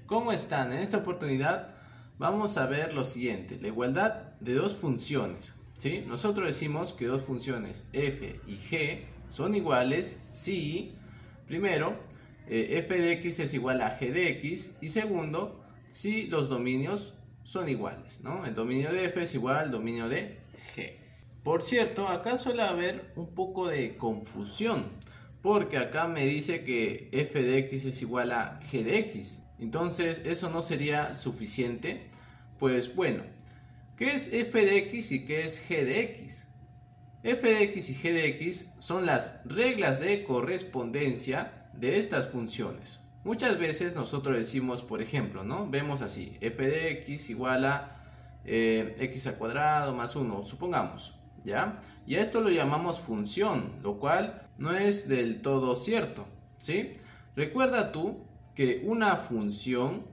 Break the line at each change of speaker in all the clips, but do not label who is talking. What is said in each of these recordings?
¿Cómo están? En esta oportunidad vamos a ver lo siguiente, la igualdad de dos funciones, ¿sí? Nosotros decimos que dos funciones f y g son iguales si, primero, f de x es igual a g de x y segundo, si los dominios son iguales, ¿no? El dominio de f es igual al dominio de g. Por cierto, acá suele haber un poco de confusión, porque acá me dice que f de x es igual a g de x. Entonces, ¿eso no sería suficiente? Pues bueno, ¿qué es f de x y qué es g de x? F de x y g de x son las reglas de correspondencia de estas funciones. Muchas veces nosotros decimos, por ejemplo, ¿no? Vemos así, f de x igual a x al cuadrado más 1, supongamos, ¿ya? Y a esto lo llamamos función, lo cual no es del todo cierto, ¿sí? Recuerda tú que una función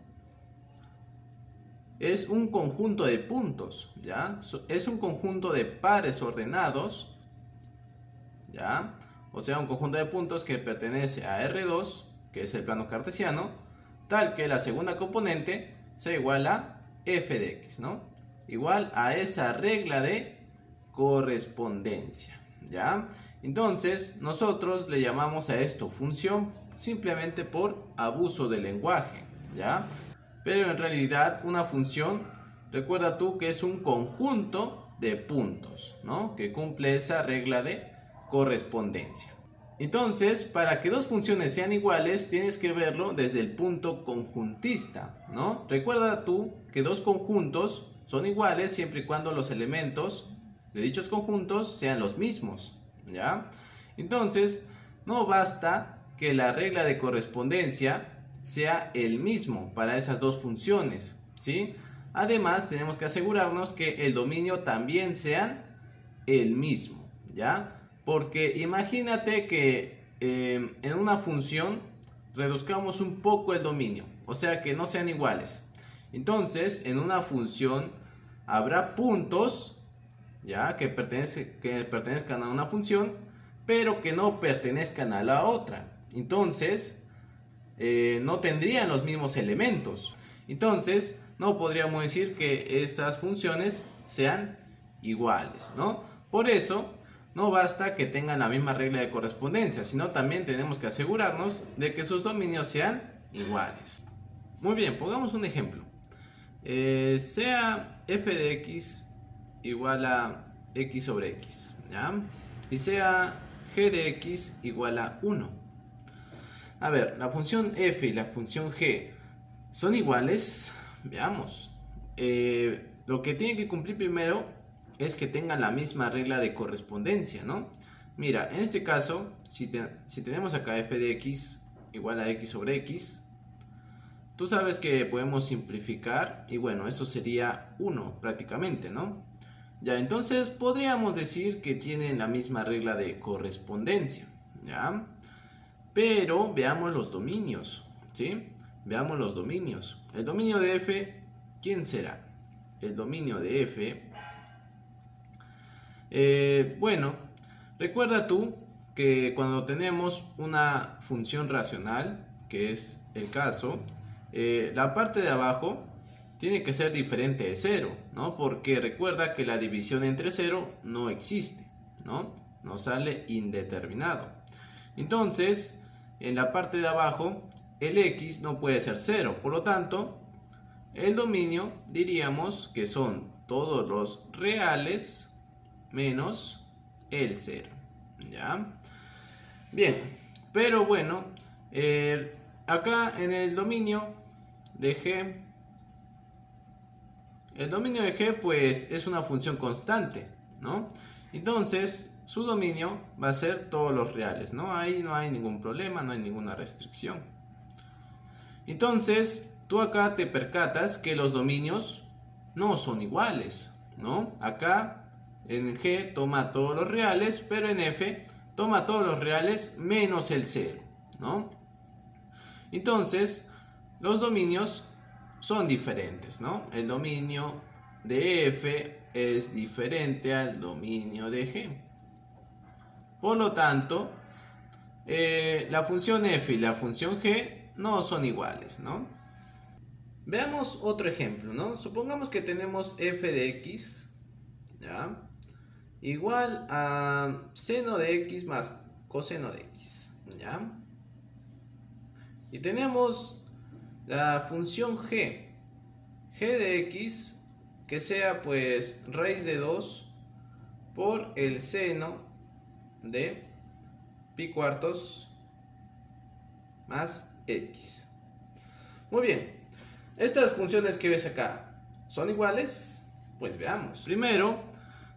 es un conjunto de puntos, ¿ya? Es un conjunto de pares ordenados, ¿ya? O sea, un conjunto de puntos que pertenece a R2, que es el plano cartesiano, tal que la segunda componente sea igual a f de x, ¿no? Igual a esa regla de correspondencia, ¿ya? Entonces, nosotros le llamamos a esto función simplemente por abuso del lenguaje, ¿ya? Pero en realidad una función, recuerda tú que es un conjunto de puntos, ¿no? Que cumple esa regla de correspondencia. Entonces, para que dos funciones sean iguales, tienes que verlo desde el punto conjuntista, ¿no? Recuerda tú que dos conjuntos son iguales siempre y cuando los elementos de dichos conjuntos sean los mismos, ¿ya? Entonces, no basta que la regla de correspondencia sea el mismo para esas dos funciones, ¿sí? Además, tenemos que asegurarnos que el dominio también sea el mismo, ¿ya? Porque imagínate que en una función reduzcamos un poco el dominio, o sea que no sean iguales. Entonces, en una función habrá puntos, ¿ya? Que pertenezcan a una función, pero que no pertenezcan a la otra. Entonces, no tendrían los mismos elementos. Entonces, no podríamos decir que esas funciones sean iguales, ¿no? Por eso, no basta que tengan la misma regla de correspondencia, sino también tenemos que asegurarnos de que sus dominios sean iguales. Muy bien, pongamos un ejemplo. Sea f de x igual a x sobre x, ¿ya? Y sea g de x igual a 1. A ver, la función f y la función g son iguales. Veamos. Lo que tienen que cumplir primero es que tengan la misma regla de correspondencia, ¿no? Mira, en este caso, si tenemos acá f de x igual a x sobre x, tú sabes que podemos simplificar y bueno, eso sería 1 prácticamente, ¿no? Ya, entonces podríamos decir que tienen la misma regla de correspondencia, ¿ya? Pero veamos los dominios, ¿sí? Veamos los dominios. El dominio de f, ¿quién será? El dominio de f... bueno, recuerda tú que cuando tenemos una función racional, que es el caso, la parte de abajo tiene que ser diferente de 0, ¿no? Porque recuerda que la división entre 0 no existe, ¿no? Nos sale indeterminado. Entonces, en la parte de abajo, el x no puede ser 0. Por lo tanto, el dominio diríamos que son todos los reales menos el 0, ¿ya? Bien, pero bueno, acá en el dominio de g, pues es una función constante, ¿no? Entonces, su dominio va a ser todos los reales, ¿no? Ahí no hay ningún problema, no hay ninguna restricción. Entonces, tú acá te percatas que los dominios no son iguales, ¿no? Acá en g toma todos los reales, pero en f toma todos los reales menos el 0, ¿no? Entonces, los dominios son diferentes, ¿no? El dominio de f es diferente al dominio de g. Por lo tanto, la función f y la función g no son iguales, ¿no? Veamos otro ejemplo, ¿no? Supongamos que tenemos f de x, ¿ya? Igual a seno de x más coseno de x, ¿ya? Y tenemos la función g de x que sea pues raíz de 2 por el seno de pi cuartos más x. Muy bien, estas funciones que ves acá, ¿son iguales? Pues veamos. Primero,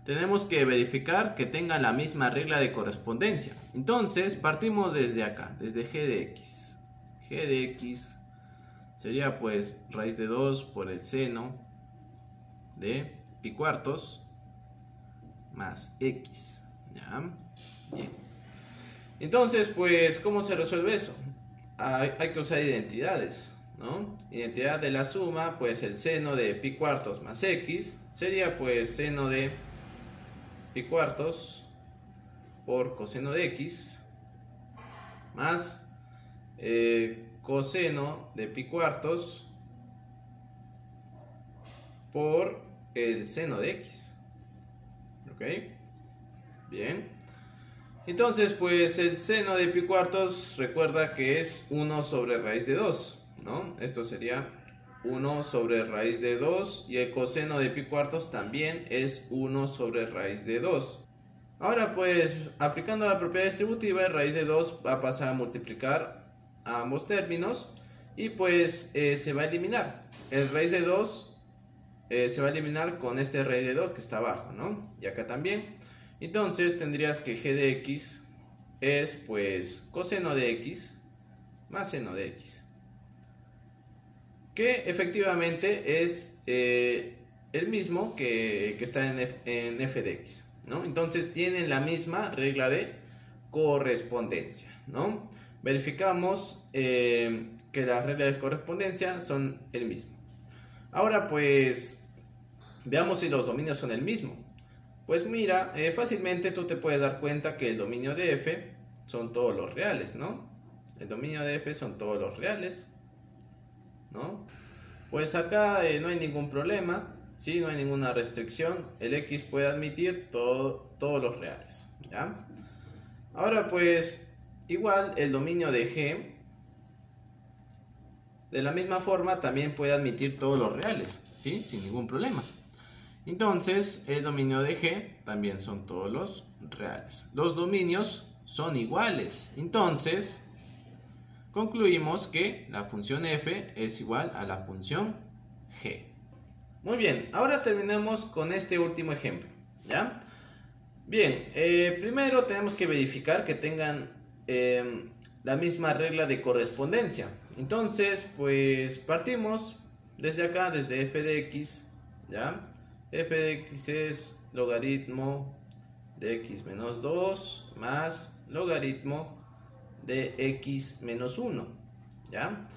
tenemos que verificar que tengan la misma regla de correspondencia. Entonces, partimos desde acá, desde g de x. G de x sería pues raíz de 2 por el seno de pi cuartos más x. ¿Ya? Bien. Entonces, pues, ¿cómo se resuelve eso? Hay que usar identidades, ¿no? Identidad de la suma, pues el seno de pi cuartos más x sería pues seno de pi cuartos por coseno de x más coseno de pi cuartos por el seno de x. ¿Ok? Bien. Entonces, pues el seno de pi cuartos, recuerda que es 1 sobre raíz de 2, ¿no? Esto sería 1 sobre raíz de 2 y el coseno de pi cuartos también es 1 sobre raíz de 2. Ahora pues, aplicando la propiedad distributiva, raíz de 2 va a pasar a multiplicar a ambos términos y pues se va a eliminar. El raíz de 2 se va a eliminar con este raíz de 2 que está abajo, ¿no? Y acá también. Entonces tendrías que g de x es pues coseno de x más seno de x, que efectivamente es el mismo que está en f de x, ¿no? Entonces tienen la misma regla de correspondencia, ¿no? Verificamos que las reglas de correspondencia son el mismo. Ahora pues veamos si los dominios son el mismo. Pues mira, fácilmente tú te puedes dar cuenta que el dominio de f son todos los reales, ¿no? El dominio de f son todos los reales, ¿no? Pues acá no hay ningún problema, ¿sí? No hay ninguna restricción. El x puede admitir todos los reales, ¿ya? Ahora pues, igual el dominio de g, de la misma forma, también puede admitir todos los reales, ¿sí? Sin ningún problema. Entonces, el dominio de g también son todos los reales. Los dominios son iguales. Entonces, concluimos que la función f es igual a la función g. Muy bien, ahora terminamos con este último ejemplo, ¿ya? Bien, primero tenemos que verificar que tengan la misma regla de correspondencia. Entonces, pues partimos desde acá, desde f de x, ¿ya? F de x es logaritmo de x menos 2 más logaritmo de x menos 1, ¿ya?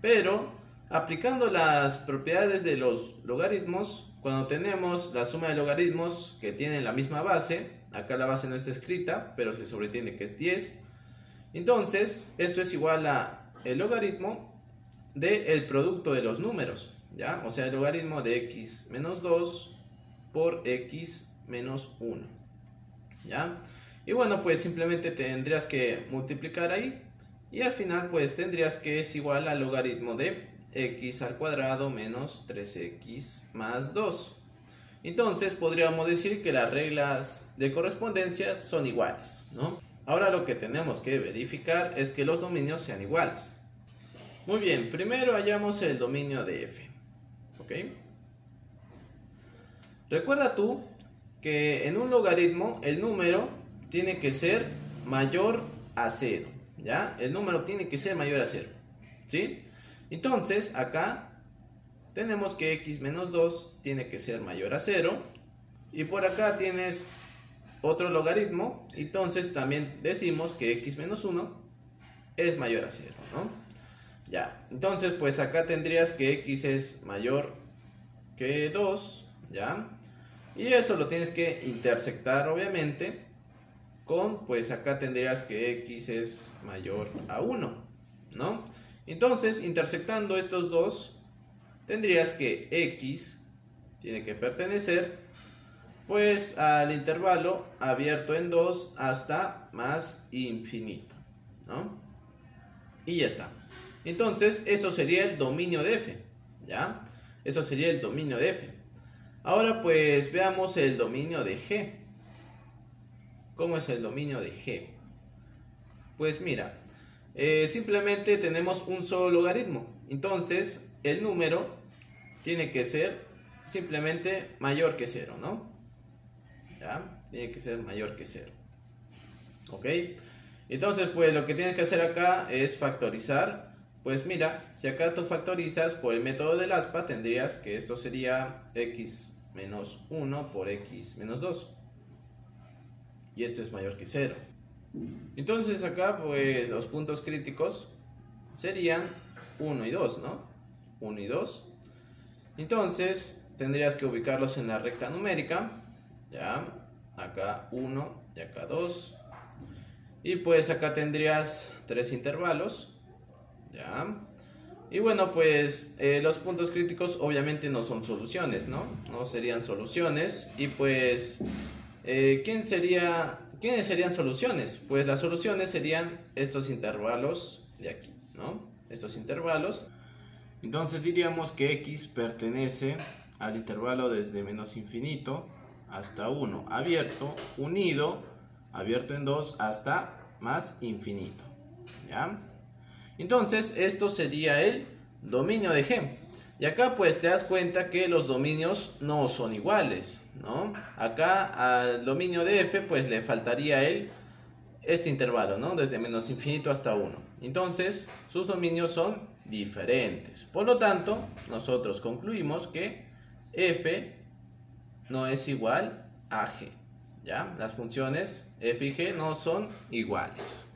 Pero aplicando las propiedades de los logaritmos, cuando tenemos la suma de logaritmos que tienen la misma base, acá la base no está escrita, pero se sobreentiende que es 10, entonces esto es igual a el logaritmo del producto de los números, ¿ya? O sea, el logaritmo de x menos 2 por x menos 1, ¿ya? Y bueno, pues simplemente tendrías que multiplicar ahí y al final pues tendrías que es igual al logaritmo de x al cuadrado menos 3x más 2. Entonces podríamos decir que las reglas de correspondencia son iguales, ¿no? Ahora lo que tenemos que verificar es que los dominios sean iguales. Muy bien, primero hallamos el dominio de f, ¿ok? Recuerda tú que en un logaritmo el número tiene que ser mayor a 0, ¿ya? El número tiene que ser mayor a 0, ¿sí? Entonces, acá tenemos que x menos 2 tiene que ser mayor a 0. Y por acá tienes otro logaritmo, entonces también decimos que x menos 1 es mayor a 0, ¿no? Ya, entonces pues acá tendrías que x es mayor que 2, ¿ya? Y eso lo tienes que intersectar obviamente con, pues acá tendrías que x es mayor a 1, ¿no? Entonces, intersectando estos dos, tendrías que x tiene que pertenecer pues al intervalo abierto en 2 hasta más infinito, ¿no? Y ya está. Entonces eso sería el dominio de f, ¿ya? Eso sería el dominio de f. Ahora pues veamos el dominio de g. ¿Cómo es el dominio de g? Pues mira, simplemente tenemos un solo logaritmo. Entonces el número tiene que ser simplemente mayor que 0, ¿no? ¿Ya? Tiene que ser mayor que 0. ¿Ok? Entonces pues lo que tienes que hacer acá es factorizar. Pues mira, si acá tú factorizas por el método del aspa, tendrías que esto sería x menos 1 por x menos 2. Y esto es mayor que 0. Entonces acá pues los puntos críticos serían 1 y 2, ¿no? 1 y 2. Entonces tendrías que ubicarlos en la recta numérica. Ya, acá 1 y acá 2. Y pues acá tendrías 3 intervalos. Ya. Y bueno, pues los puntos críticos obviamente no son soluciones, ¿no? No serían soluciones. Y pues, ¿quiénes serían soluciones? Pues las soluciones serían estos intervalos de aquí, ¿no? Estos intervalos. Entonces diríamos que x pertenece al intervalo desde menos infinito hasta 1 abierto, unido, abierto en 2 hasta más infinito, ¿ya? Entonces esto sería el dominio de g. Y acá pues te das cuenta que los dominios no son iguales, ¿no? Acá al dominio de f pues le faltaría este intervalo, ¿no? Desde menos infinito hasta 1. Entonces sus dominios son diferentes. Por lo tanto, nosotros concluimos que f no es igual a g, ¿ya? Las funciones f y g no son iguales.